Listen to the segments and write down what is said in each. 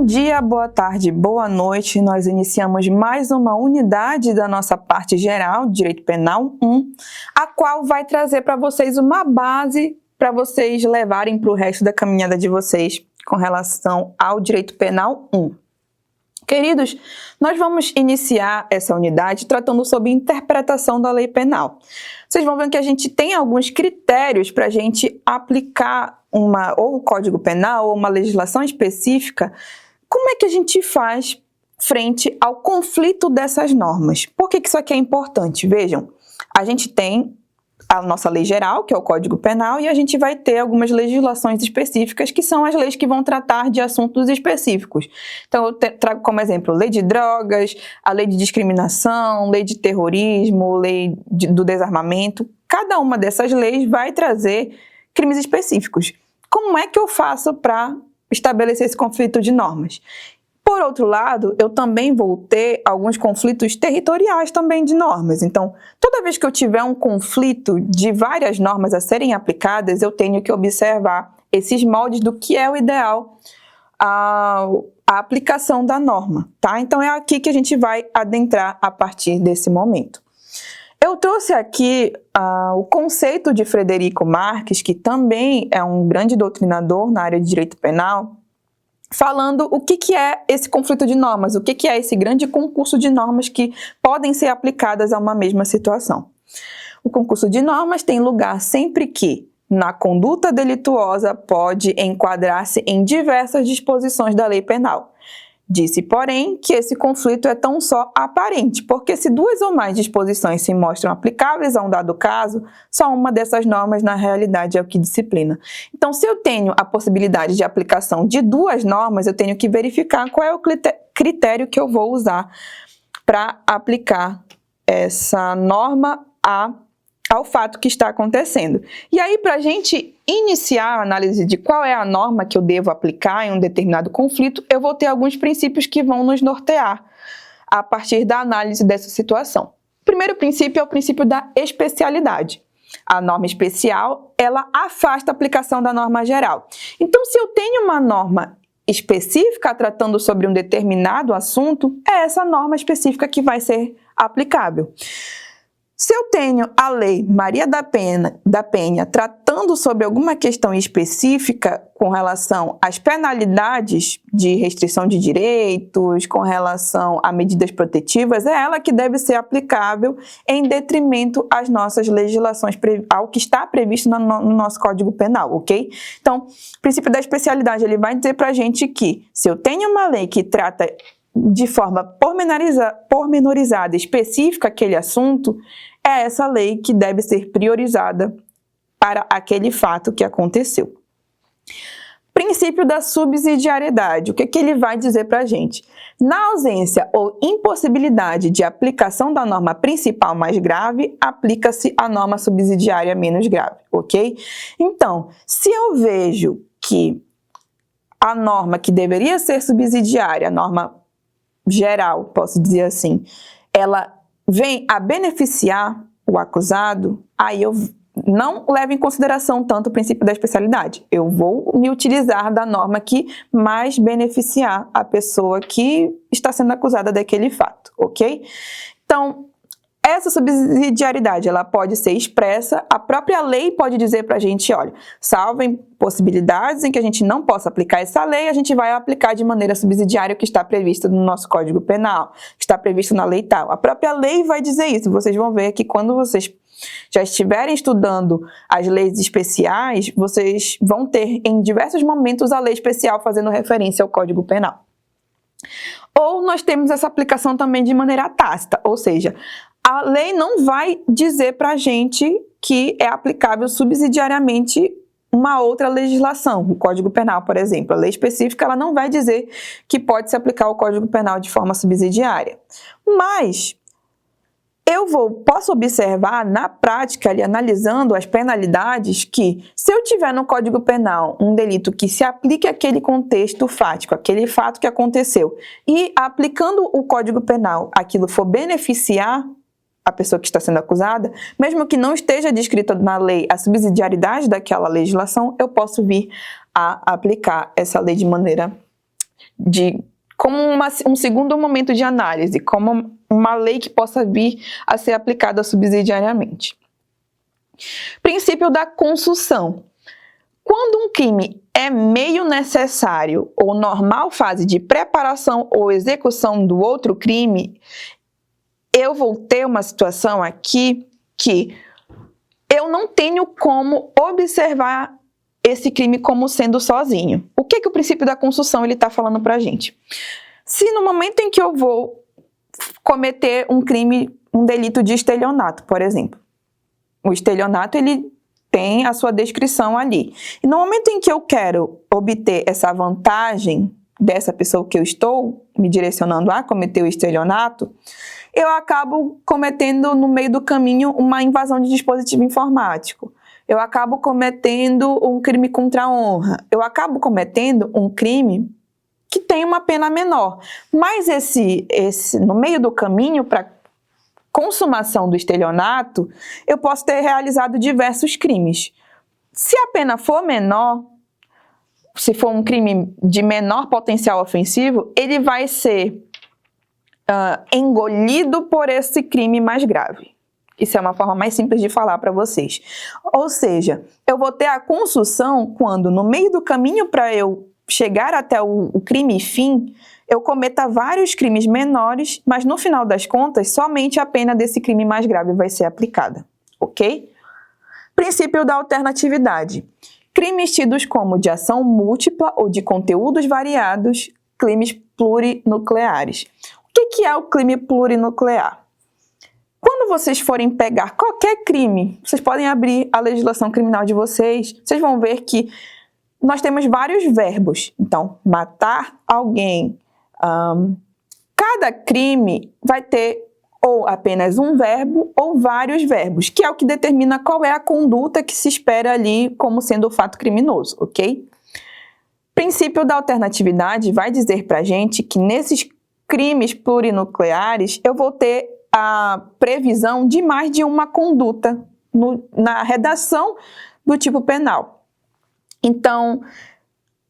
Bom dia, boa tarde, boa noite. Nós iniciamos mais uma unidade da nossa parte geral, Direito Penal 1, a qual vai trazer para vocês uma base para vocês levarem para o resto da caminhada de vocês com relação ao Direito Penal 1. Queridos, nós vamos iniciar essa unidade tratando sobre interpretação da lei penal. Vocês vão ver que a gente tem alguns critérios para a gente aplicar ou o Código Penal ou uma legislação específica. Como é que a gente faz frente ao conflito dessas normas? Por que isso aqui é importante? Vejam, a gente tem a nossa lei geral, que é o Código Penal, e a gente vai ter algumas legislações específicas, que são as leis que vão tratar de assuntos específicos. Então, eu trago como exemplo lei de drogas, a lei de discriminação, lei de terrorismo, lei do desarmamento. Cada uma dessas leis vai trazer crimes específicos. Como é que eu faço para estabelecer esse conflito de normas? Por outro lado, eu também vou ter alguns conflitos territoriais também de normas. Então, toda vez que eu tiver um conflito de várias normas a serem aplicadas, eu tenho que observar esses moldes do que é o ideal a aplicação da norma, tá? Então, é aqui que a gente vai adentrar a partir desse momento. Eu trouxe aqui o conceito de Frederico Marques, que também é um grande doutrinador na área de direito penal, falando o que é esse conflito de normas, o que é esse grande concurso de normas que podem ser aplicadas a uma mesma situação. O concurso de normas tem lugar sempre que, na conduta delituosa, pode enquadrar-se em diversas disposições da lei penal. Disse, porém, que esse conflito é tão só aparente, porque se duas ou mais disposições se mostram aplicáveis a um dado caso, só uma dessas normas na realidade é o que disciplina. Então, se eu tenho a possibilidade de aplicação de duas normas, eu tenho que verificar qual é o critério que eu vou usar para aplicar essa norma ao fato que está acontecendo. E aí, para a gente iniciar a análise de qual é a norma que eu devo aplicar em um determinado conflito, eu vou ter alguns princípios que vão nos nortear a partir da análise dessa situação. O primeiro princípio é o princípio da especialidade. A norma especial, ela afasta a aplicação da norma geral. Então, se eu tenho uma norma específica tratando sobre um determinado assunto, é essa norma específica que vai ser aplicável. Se eu tenho a lei Maria da Penha tratando sobre alguma questão específica com relação às penalidades de restrição de direitos, com relação a medidas protetivas, é ela que deve ser aplicável em detrimento às nossas legislações, ao que está previsto no nosso Código Penal, ok? Então, o princípio da especialidade, ele vai dizer para a gente que se eu tenho uma lei que trata de forma pormenorizada, específica aquele assunto, é essa lei que deve ser priorizada para aquele fato que aconteceu. Princípio da subsidiariedade, o que ele vai dizer para a gente? Na ausência ou impossibilidade de aplicação da norma principal mais grave, aplica-se a norma subsidiária menos grave, ok? Então, se eu vejo que a norma que deveria ser subsidiária, a norma geral, posso dizer assim, ela vem a beneficiar o acusado, aí eu não levo em consideração tanto o princípio da especialidade. Eu vou me utilizar da norma que mais beneficiar a pessoa que está sendo acusada daquele fato, ok? Então, essa subsidiariedade, ela pode ser expressa, a própria lei pode dizer para a gente, olha, salvo em possibilidades em que a gente não possa aplicar essa lei, a gente vai aplicar de maneira subsidiária o que está previsto no nosso Código Penal, que está previsto na lei tal. A própria lei vai dizer isso, vocês vão ver que quando vocês já estiverem estudando as leis especiais, vocês vão ter em diversos momentos a lei especial fazendo referência ao Código Penal. Ou nós temos essa aplicação também de maneira tácita, ou seja, a lei não vai dizer para a gente que é aplicável subsidiariamente uma outra legislação, o Código Penal, por exemplo. A lei específica ela não vai dizer que pode se aplicar o Código Penal de forma subsidiária. Mas eu posso observar na prática, ali, analisando as penalidades, que se eu tiver no Código Penal um delito que se aplique àquele contexto fático, aquele fato que aconteceu, e aplicando o Código Penal, aquilo for beneficiar a pessoa que está sendo acusada, mesmo que não esteja descrita na lei a subsidiariedade daquela legislação, eu posso vir a aplicar essa lei de maneira como um segundo momento de análise, como uma lei que possa vir a ser aplicada subsidiariamente. Princípio da consunção. Quando um crime é meio necessário ou normal fase de preparação ou execução do outro crime, eu vou ter uma situação aqui que eu não tenho como observar esse crime como sendo sozinho. O que o princípio da consunção está falando para a gente? Se no momento em que eu vou cometer um crime, um delito de estelionato, por exemplo, o estelionato ele tem a sua descrição ali. E no momento em que eu quero obter essa vantagem dessa pessoa que eu estou me direcionando a cometer o estelionato, eu acabo cometendo no meio do caminho uma invasão de dispositivo informático. Eu acabo cometendo um crime contra a honra. Eu acabo cometendo um crime que tem uma pena menor. Mas no meio do caminho para consumação do estelionato, eu posso ter realizado diversos crimes. Se a pena for menor, se for um crime de menor potencial ofensivo, ele vai ser engolido por esse crime mais grave. Isso é uma forma mais simples de falar para vocês. Ou seja, eu vou ter a consunção quando, no meio do caminho para eu chegar até o crime fim, eu cometa vários crimes menores, mas no final das contas, somente a pena desse crime mais grave vai ser aplicada, ok? Princípio da alternatividade. Crimes tidos como de ação múltipla ou de conteúdos variados, crimes plurinucleares. O que é o crime plurinuclear? Quando vocês forem pegar qualquer crime, vocês podem abrir a legislação criminal de vocês, vocês vão ver que nós temos vários verbos. Então, matar alguém. Cada crime vai ter ou apenas um verbo ou vários verbos, que é o que determina qual é a conduta que se espera ali como sendo o fato criminoso, ok? Princípio da alternatividade vai dizer pra gente que nesses crimes plurinucleares eu vou ter a previsão de mais de uma conduta na redação do tipo penal. Então,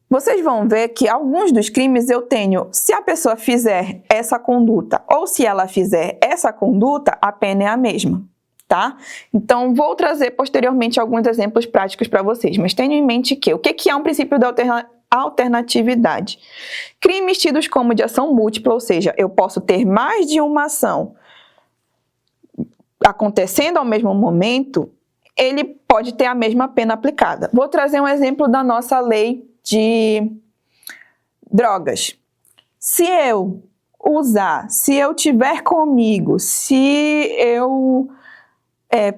vocês vão ver que alguns dos crimes eu tenho, se a pessoa fizer essa conduta ou se ela fizer essa conduta, a pena é a mesma, tá? Então, vou trazer posteriormente alguns exemplos práticos para vocês, mas tenham em mente que o que é um princípio da alternatividade? Crimes tidos como de ação múltipla, ou seja, eu posso ter mais de uma ação acontecendo ao mesmo momento, ele pode ter a mesma pena aplicada. Vou trazer um exemplo da nossa lei de drogas. Se eu usar, se eu tiver comigo, se eu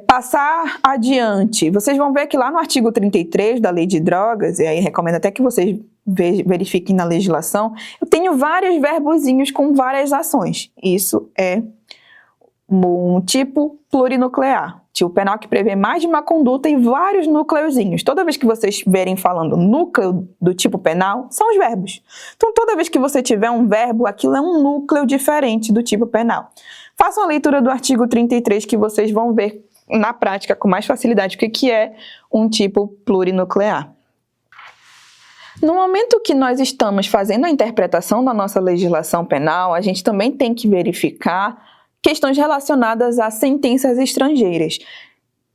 passar adiante, vocês vão ver que lá no artigo 33 da lei de drogas, e aí recomendo até que vocês verifiquem na legislação, eu tenho vários verbozinhos com várias ações. Isso é um tipo plurinuclear, tipo penal que prevê mais de uma conduta e vários núcleozinhos. Toda vez que vocês verem falando núcleo do tipo penal, são os verbos. Então, toda vez que você tiver um verbo, aquilo é um núcleo diferente do tipo penal. Façam a leitura do artigo 33 que vocês vão ver na prática com mais facilidade o que é um tipo plurinuclear. No momento que nós estamos fazendo a interpretação da nossa legislação penal, a gente também tem que verificar questões relacionadas a sentenças estrangeiras.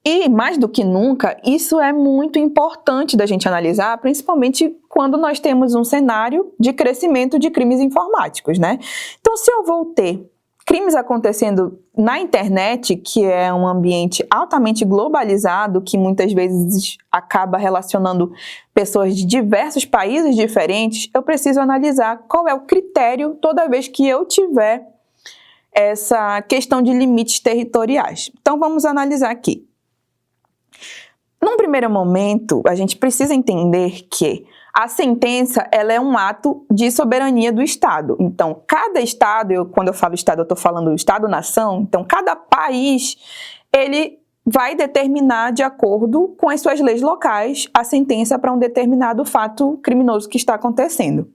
E, mais do que nunca, isso é muito importante da gente analisar, principalmente quando nós temos um cenário de crescimento de crimes informáticos, né? Então, se eu vou ter crimes acontecendo na internet, que é um ambiente altamente globalizado, que muitas vezes acaba relacionando pessoas de diversos países diferentes, eu preciso analisar qual é o critério toda vez que eu tiver essa questão de limites territoriais. Então, vamos analisar aqui. Num primeiro momento, a gente precisa entender que a sentença ela é um ato de soberania do Estado. Então, cada Estado, quando eu falo Estado, eu estou falando Estado-nação, então cada país, ele vai determinar, de acordo com as suas leis locais, a sentença para um determinado fato criminoso que está acontecendo.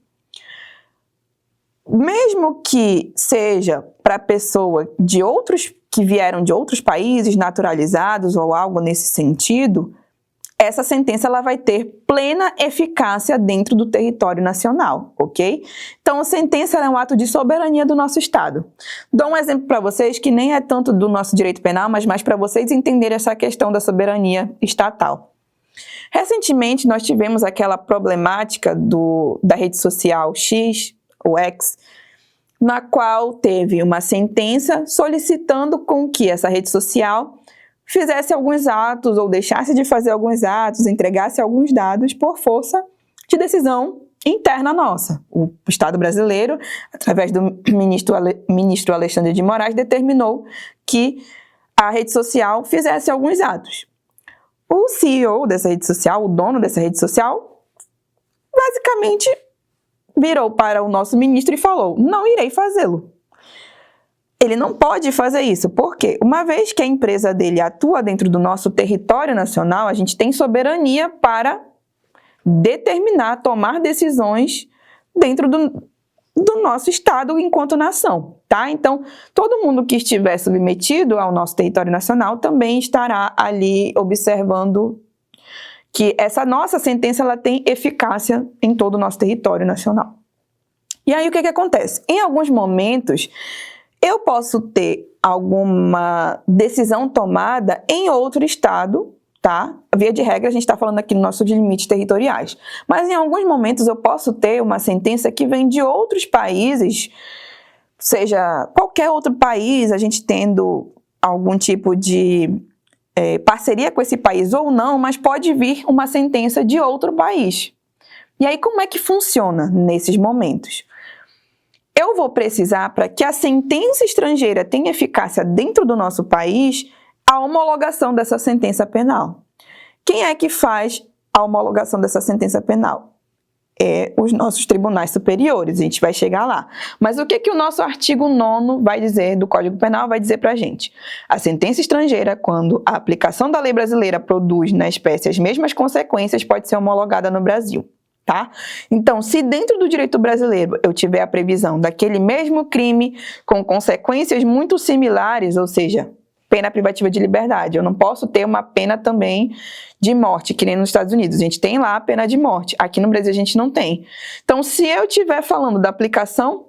Mesmo que seja para pessoa que vieram de outros países naturalizados ou algo nesse sentido, essa sentença ela vai ter plena eficácia dentro do território nacional, ok? Então, a sentença é um ato de soberania do nosso Estado. Dou um exemplo para vocês que nem é tanto do nosso direito penal, mas mais para vocês entenderem essa questão da soberania estatal. Recentemente, nós tivemos aquela problemática da rede social X, o X, na qual teve uma sentença solicitando com que essa rede social fizesse alguns atos ou deixasse de fazer alguns atos, entregasse alguns dados por força de decisão interna nossa. O Estado brasileiro, através do ministro Alexandre de Moraes, determinou que a rede social fizesse alguns atos. O CEO dessa rede social, o dono dessa rede social, basicamente virou para o nosso ministro e falou: não irei fazê-lo. Ele não pode fazer isso, porque uma vez que a empresa dele atua dentro do nosso território nacional, a gente tem soberania para determinar, tomar decisões dentro do nosso Estado enquanto nação, tá? Então, todo mundo que estiver submetido ao nosso território nacional também estará ali observando que essa nossa sentença ela tem eficácia em todo o nosso território nacional. E aí, o que acontece? Em alguns momentos, eu posso ter alguma decisão tomada em outro estado, tá? Via de regra, a gente está falando aqui no nosso de limites territoriais. Mas em alguns momentos eu posso ter uma sentença que vem de outros países, seja qualquer outro país, a gente tendo algum tipo de parceria com esse país ou não, mas pode vir uma sentença de outro país. E aí, como é que funciona nesses momentos? Eu vou precisar, para que a sentença estrangeira tenha eficácia dentro do nosso país, a homologação dessa sentença penal. Quem é que faz a homologação dessa sentença penal? É os nossos tribunais superiores, a gente vai chegar lá. Mas o que o nosso artigo 9º vai dizer, do Código Penal, vai dizer para a gente? A sentença estrangeira, quando a aplicação da lei brasileira produz na espécie as mesmas consequências, pode ser homologada no Brasil. Tá? Então, se dentro do direito brasileiro eu tiver a previsão daquele mesmo crime com consequências muito similares, ou seja, pena privativa de liberdade, eu não posso ter uma pena também de morte, que nem nos Estados Unidos. A gente tem lá a pena de morte, aqui no Brasil a gente não tem. Então, se eu estiver falando da aplicação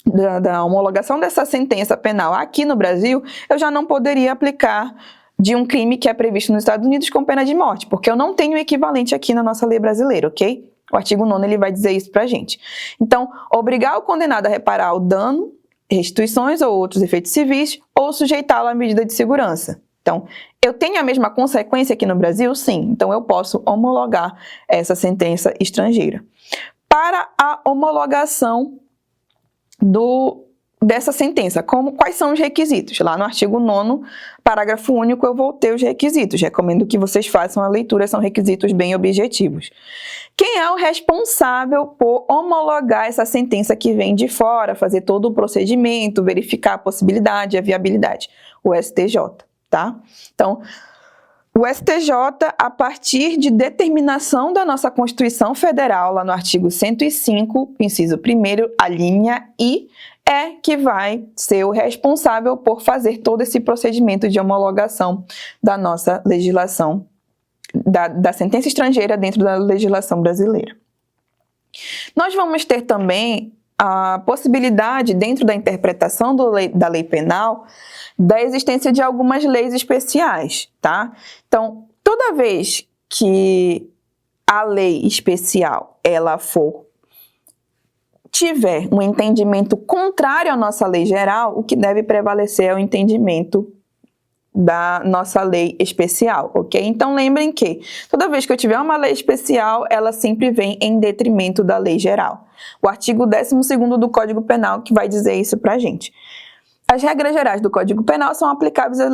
da homologação dessa sentença penal aqui no Brasil, eu já não poderia aplicar de um crime que é previsto nos Estados Unidos com pena de morte, porque eu não tenho equivalente aqui na nossa lei brasileira, ok? O artigo 9º ele vai dizer isso pra gente. Então, obrigar o condenado a reparar o dano, restituições ou outros efeitos civis, ou sujeitá-lo à medida de segurança. Então, eu tenho a mesma consequência aqui no Brasil? Sim. Então, eu posso homologar essa sentença estrangeira. Para a homologação dessa sentença, quais são os requisitos? Lá no artigo 9º, parágrafo único, eu vou ter os requisitos. Recomendo que vocês façam a leitura, são requisitos bem objetivos. Quem é o responsável por homologar essa sentença que vem de fora, fazer todo o procedimento, verificar a possibilidade, a viabilidade? O STJ, tá? Então, o STJ, a partir de determinação da nossa Constituição Federal, lá no artigo 105, inciso 1º, a linha I, é que vai ser o responsável por fazer todo esse procedimento de homologação da nossa legislação, da sentença estrangeira dentro da legislação brasileira. Nós vamos ter também a possibilidade, dentro da interpretação da lei penal, da existência de algumas leis especiais, tá? Então, toda vez que a lei especial ela tiver um entendimento contrário à nossa lei geral, o que deve prevalecer é o entendimento da nossa lei especial, ok? Então, lembrem que toda vez que eu tiver uma lei especial, ela sempre vem em detrimento da lei geral. O artigo 12º do Código Penal que vai dizer isso pra gente. As regras gerais do Código Penal são aplicáveis à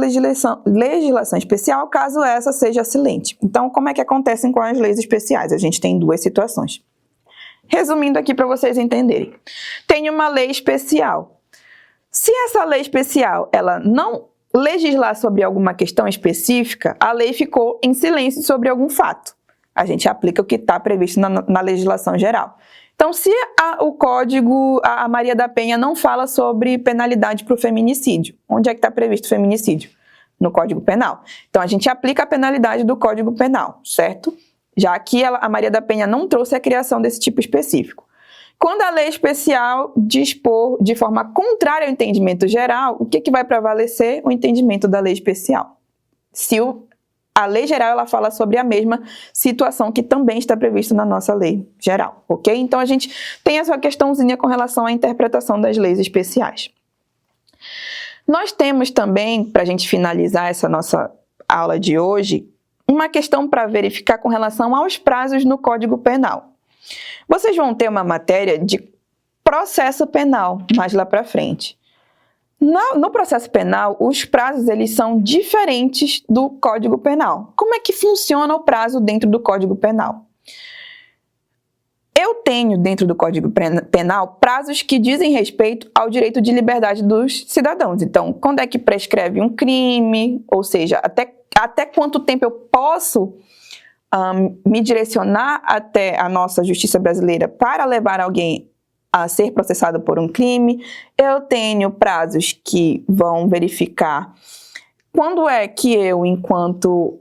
legislação especial, caso essa seja silente. Então, como é que acontecem com as leis especiais? A gente tem duas situações. Resumindo aqui para vocês entenderem. Tem uma lei especial. Se essa lei especial ela não legislar sobre alguma questão específica, a lei ficou em silêncio sobre algum fato. A gente aplica o que está previsto na legislação geral. Então, se o Código, a Maria da Penha não fala sobre penalidade para o feminicídio, onde é que está previsto o feminicídio? no Código Penal. Então, a gente aplica a penalidade do Código Penal, certo? Já que a Maria da Penha não trouxe a criação desse tipo específico. Quando a lei especial dispor de forma contrária ao entendimento geral, o que vai prevalecer? O entendimento da lei especial. Se a lei geral ela fala sobre a mesma situação que também está prevista na nossa lei geral, ok? Então, a gente tem essa questãozinha com relação à interpretação das leis especiais. Nós temos também, para a gente finalizar essa nossa aula de hoje, uma questão para verificar com relação aos prazos no Código Penal. Vocês vão ter uma matéria de processo penal mais lá para frente. No processo penal, os prazos eles são diferentes do Código Penal. Como é que funciona o prazo dentro do Código Penal? Eu tenho dentro do Código Penal prazos que dizem respeito ao direito de liberdade dos cidadãos. Então, quando é que prescreve um crime, ou seja, até quanto tempo eu posso me direcionar até a nossa justiça brasileira para levar alguém a ser processado por um crime. Eu tenho prazos que vão verificar quando é que eu, enquanto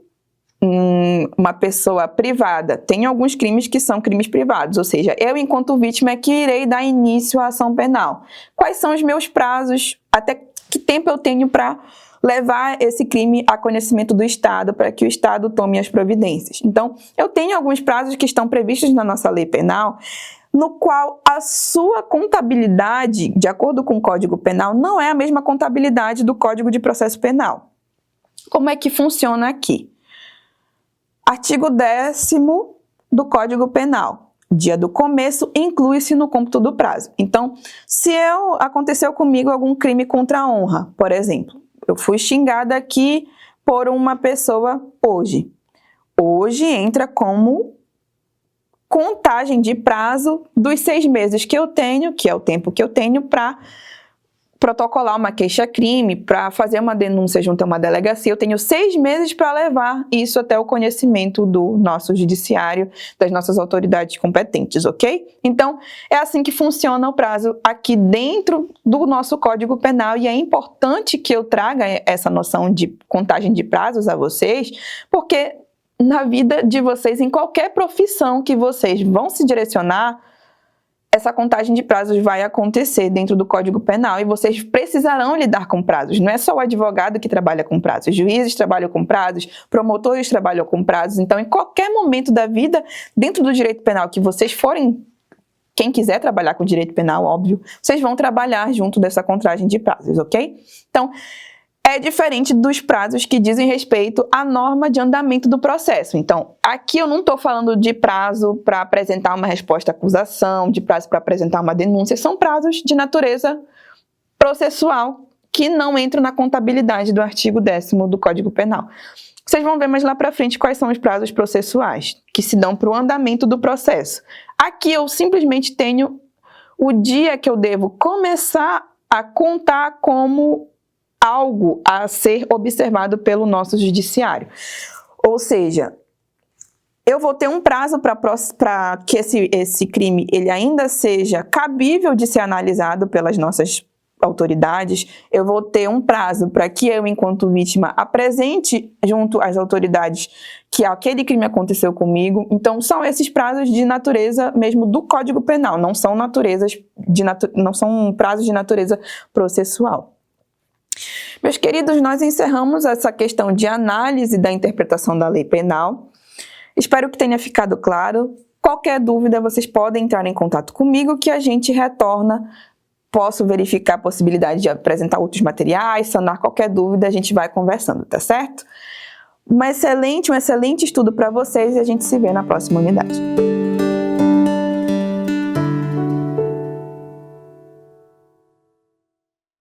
uma pessoa privada, tenho alguns crimes que são crimes privados, ou seja, eu, enquanto vítima, é que irei dar início à ação penal. Quais são os meus prazos? Até que tempo eu tenho para levar esse crime a conhecimento do Estado, para que o Estado tome as providências? Então, eu tenho alguns prazos que estão previstos na nossa lei penal, no qual a sua contabilidade, de acordo com o Código Penal, não é a mesma contabilidade do Código de Processo Penal. Como é que funciona aqui? Artigo 10º do Código Penal. Dia do começo inclui-se no cômputo do prazo. Então, se aconteceu comigo algum crime contra a honra, por exemplo, eu fui xingada aqui por uma pessoa hoje. Hoje entra como contagem de prazo dos 6 meses que eu tenho, que é o tempo que eu tenho para protocolar uma queixa-crime, para fazer uma denúncia junto a uma delegacia. Eu tenho 6 meses para levar isso até o conhecimento do nosso judiciário, das nossas autoridades competentes, ok? Então, é assim que funciona o prazo aqui dentro do nosso Código Penal, e é importante que eu traga essa noção de contagem de prazos a vocês, porque na vida de vocês, em qualquer profissão que vocês vão se direcionar, essa contagem de prazos vai acontecer dentro do Código Penal e vocês precisarão lidar com prazos. Não é só o advogado que trabalha com prazos, juízes trabalham com prazos, promotores trabalham com prazos. Então, em qualquer momento da vida, dentro do direito penal que vocês forem, quem quiser trabalhar com direito penal, óbvio, vocês vão trabalhar junto dessa contagem de prazos, ok? Então, é diferente dos prazos que dizem respeito à norma de andamento do processo. Então, aqui eu não estou falando de prazo para apresentar uma resposta à acusação, de prazo para apresentar uma denúncia. São prazos de natureza processual que não entram na contabilidade do artigo 10º do Código Penal. Vocês vão ver mais lá para frente quais são os prazos processuais que se dão para o andamento do processo. Aqui eu simplesmente tenho o dia que eu devo começar a contar como algo a ser observado pelo nosso judiciário. Ou seja, eu vou ter um prazo para que esse crime ele ainda seja cabível de ser analisado pelas nossas autoridades. Eu vou ter um prazo para que eu, enquanto vítima, apresente junto às autoridades que aquele crime aconteceu comigo. Então, são esses prazos de natureza mesmo do Código Penal, não são prazos de natureza processual. Meus queridos, nós encerramos essa questão de análise da interpretação da lei penal. Espero que tenha ficado claro. Qualquer dúvida, vocês podem entrar em contato comigo que a gente retorna. Posso verificar a possibilidade de apresentar outros materiais, sanar qualquer dúvida, a gente vai conversando, tá certo? Um excelente estudo para vocês e a gente se vê na próxima unidade.